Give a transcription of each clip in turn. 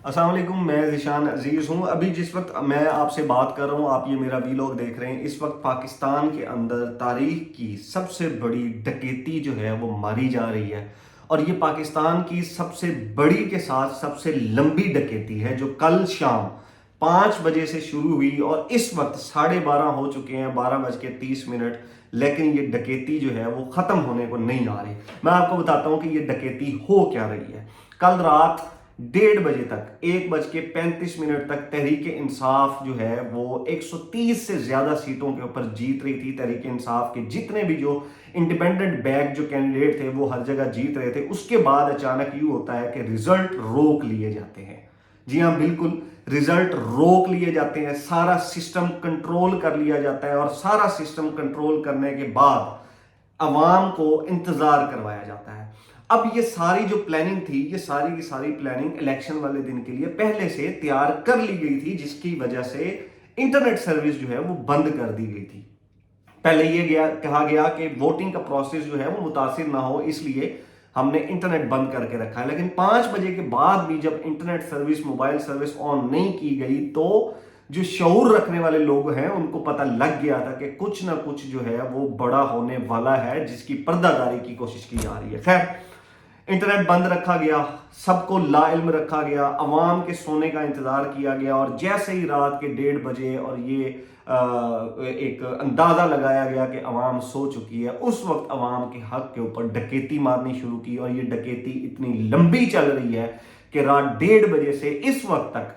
السلام علیکم، میں ذیشان عزیز ہوں۔ ابھی جس وقت میں آپ سے بات کر رہا ہوں، آپ یہ میرا ویلاگ دیکھ رہے ہیں، اس وقت پاکستان کے اندر تاریخ کی سب سے بڑی ڈکیتی جو ہے وہ ماری جا رہی ہے، اور یہ پاکستان کی سب سے بڑی کے ساتھ سب سے لمبی ڈکیتی ہے، جو کل شام 5 بجے سے شروع ہوئی اور اس وقت 12:30 ہو چکے ہیں، 12:30، لیکن یہ ڈکیتی جو ہے وہ ختم ہونے کو نہیں آ رہی۔ میں آپ کو بتاتا ہوں کہ یہ ڈکیتی ہو کیا رہی ہے۔ کل رات 1:30 بجے تک، 1:35 تک تحریک انصاف جو ہے وہ 130 سے زیادہ سیٹوں کے اوپر جیت رہی تھی۔ تحریک انصاف کے جتنے بھی جو انڈیپینڈنٹ بیک جو کینڈیڈیٹ تھے وہ ہر جگہ جیت رہے تھے۔ اس کے بعد اچانک یوں ہوتا ہے کہ رزلٹ روک لیے جاتے ہیں۔ جی ہاں، بالکل، رزلٹ روک لیے جاتے ہیں، سارا سسٹم کنٹرول کر لیا جاتا ہے، اور سارا سسٹم کنٹرول کرنے کے بعد عوام کو انتظار کروایا جاتا ہے۔ اب یہ ساری جو پلاننگ تھی، یہ ساری کی ساری پلاننگ الیکشن والے دن کے لیے پہلے سے تیار کر لی گئی تھی، جس کی وجہ سے انٹرنیٹ سروس جو ہے وہ بند کر دی گئی تھی۔ پہلے یہ کہا گیا کہ ووٹنگ کا پروسیس جو ہے وہ متاثر نہ ہو، اس لیے ہم نے انٹرنیٹ بند کر کے رکھا ہے۔ لیکن 5 بجے کے بعد بھی جب internet service, mobile service on نہیں کی گئی، تو جو شعور رکھنے والے لوگ ہیں ان کو پتہ لگ گیا تھا کہ کچھ نہ کچھ جو ہے وہ بڑا ہونے والا ہے، جس کی پردہ داری کی کوشش کی جا رہی ہے۔ خیر، انٹرنیٹ بند رکھا گیا، سب کو لا علم رکھا گیا، عوام کے سونے کا انتظار کیا گیا، اور جیسے ہی رات کے 1:30 بجے اور یہ ایک اندازہ لگایا گیا کہ عوام سو چکی ہے، اس وقت عوام کے حق کے اوپر ڈکیتی مارنی شروع کی، اور یہ ڈکیتی اتنی لمبی چل رہی ہے کہ رات 1:30 بجے سے اس وقت تک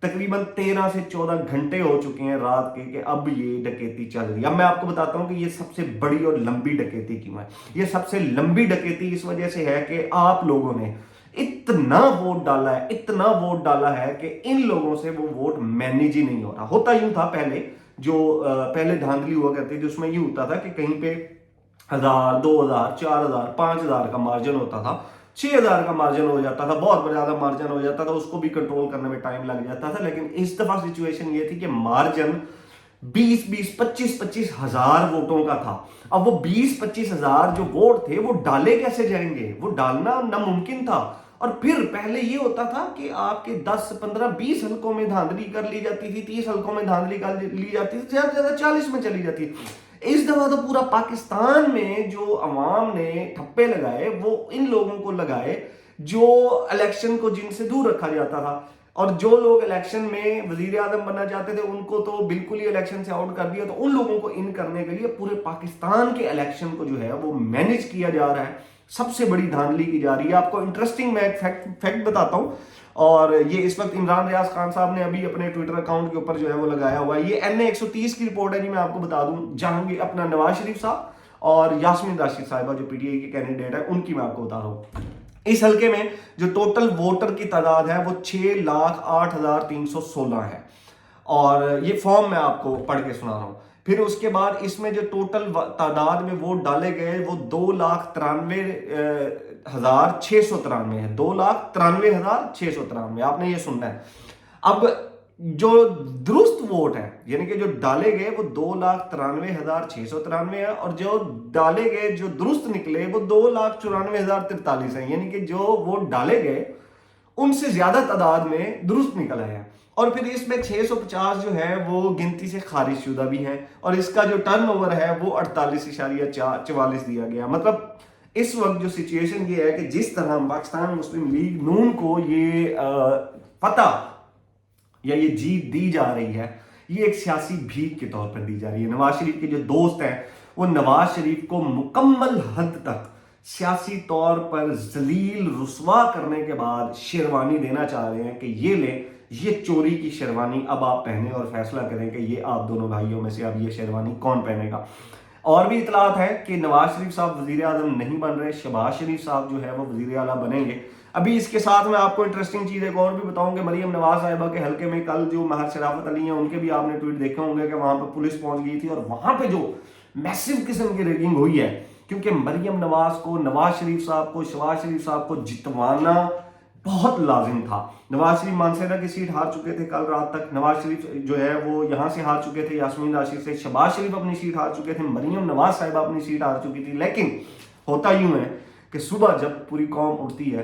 تقریباً 13 سے 14 گھنٹے ہو چکے ہیں رات کے، کہ اب یہ ڈکیتی چل رہی ہے۔ اب میں آپ کو بتاتا ہوں کہ یہ سب سے بڑی اور لمبی ڈکیتی کیوں ہے۔ یہ سب سے لمبی ڈکیتی اس وجہ سے ہے کہ آپ لوگوں نے اتنا ووٹ ڈالا ہے، اتنا ووٹ ڈالا ہے کہ ان لوگوں سے وہ ووٹ مینیج ہی نہیں ہو رہا۔ ہوتا یوں تھا پہلے، جو پہلے دھاندلی ہوا کرتی تھی، اس میں یہ ہوتا تھا کہ کہیں پہ 1000، 2000، 4000، 5000 کا مارجن ہوتا تھا، 6000 کا مارجن ہو جاتا تھا، بہت زیادہ مارجن ہو جاتا تھا، اس کو بھی کنٹرول کرنے میں ٹائم لگ جاتا تھا۔ لیکن اس دفعہ سچویشن یہ تھی کہ مارجن 25 ہزار ووٹوں کا تھا۔ اب وہ 25 ہزار جو ووٹ تھے وہ ڈالے کیسے جائیں گے؟ وہ ڈالنا ناممکن تھا۔ اور پھر پہلے یہ ہوتا تھا کہ آپ کے 10، 15، 20 حلقوں میں دھاندلی کر لی جاتی تھی، 30 حلقوں میں دھاندلی کر لی جاتی تھی، زیادہ سے زیادہ 40 میں چلی جاتی تھی۔ اس دفعہ تو پورا پاکستان میں جو عوام نے ٹھپے لگائے، وہ ان لوگوں کو لگائے جو الیکشن کو جن سے دور رکھا جاتا تھا، اور جو لوگ الیکشن میں وزیر اعظم بننا چاہتے تھے ان کو تو بالکل ہی الیکشن سے آؤٹ کر دیا۔ تو ان لوگوں کو ان کرنے کے لیے پورے پاکستان کے الیکشن کو جو ہے وہ مینیج کیا جا رہا ہے، سب سے بڑی دھاندلی کی جا رہی ہے۔ آپ کو انٹرسٹنگ میں ایک فیکٹ بتاتا ہوں، اور یہ اس وقت عمران ریاض خان صاحب نے ابھی اپنے ٹویٹر اکاؤنٹ کے اوپر جو ہے وہ لگایا ہوا ہے۔ یہ این اے 130 کی رپورٹ ہے جی، میں آپ کو بتا دوں، جہانگیر اپنا نواز شریف صاحب اور یاسمین راشد صاحبہ جو پی ٹی آئی کے کینڈیڈیٹ ہیں، ان کی میں آپ کو بتا رہا ہوں۔ اس حلقے میں جو ٹوٹل ووٹر کی تعداد ہے وہ 6,08,316 ہے، اور یہ فارم میں آپ کو پڑھ کے سنا رہا ہوں۔ پھر اس کے بعد اس میں جو ٹوٹل تعداد میں ووٹ ڈالے گئے وہ 2,93,693 ہے، 2,93,693، آپ نے یہ سننا ہے۔ اب جو درست ووٹ ہے، یعنی کہ جو ڈالے گئے وہ 2,93,693 ہے، اور جو ڈالے گئے جو درست نکلے وہ 2,94,043 ہیں، یعنی کہ جو ووٹ ڈالے گئے ان سے زیادہ تعداد میں درست نکل آئے ہیں۔ اور پھر اس میں 650 جو ہے وہ گنتی سے خارج شدہ بھی ہیں، اور اس کا جو ٹرن اوور ہے وہ 48.44 دیا گیا۔ مطلب اس وقت جو سچویشن یہ ہے کہ جس طرح پاکستان مسلم لیگ نون کو یہ فتح یا یہ جیت دی جا رہی ہے، یہ ایک سیاسی بھیک کے طور پر دی جا رہی ہے۔ نواز شریف کے جو دوست ہیں وہ نواز شریف کو مکمل حد تک سیاسی طور پر ذلیل رسوا کرنے کے بعد شیروانی دینا چاہ رہے ہیں کہ یہ لیں، یہ چوری کی شیروانی اب آپ پہنیں اور فیصلہ کریں کہ یہ آپ دونوں بھائیوں میں سے اب یہ شیروانی کون پہنے گا۔ اور بھی اطلاعات ہے کہ نواز شریف صاحب وزیر اعظم نہیں بن رہے، شہباز شریف صاحب جو ہے وہ وزیر اعلیٰ بنیں گے۔ ابھی اس کے ساتھ میں آپ کو انٹرسٹنگ چیز ایک اور بھی بتاؤں کہ مریم نواز صاحبہ کے حلقے میں کل جو مہر شرافت علی ہیں، ان کے بھی آپ نے ٹویٹ دیکھے ہوں گے کہ وہاں پہ پولیس پہنچ گئی تھی، اور وہاں پہ جو میسو قسم کی ریگنگ ہوئی ہے، کیونکہ مریم نواز کو، نواز شریف صاحب کو، شہباز شریف صاحب کو جتوانا بہت لازم تھا۔ نواز شریف مانسہرہ کی سیٹ ہار چکے تھے کل رات تک، نواز شریف جو ہے وہ یہاں سے ہار چکے تھے یاسمین راشد سے، شہباز شریف اپنی سیٹ ہار چکے تھے، مریم نواز صاحبہ اپنی سیٹ ہار چکی تھی۔ لیکن ہوتا یوں ہے کہ صبح جب پوری قوم اٹھتی ہے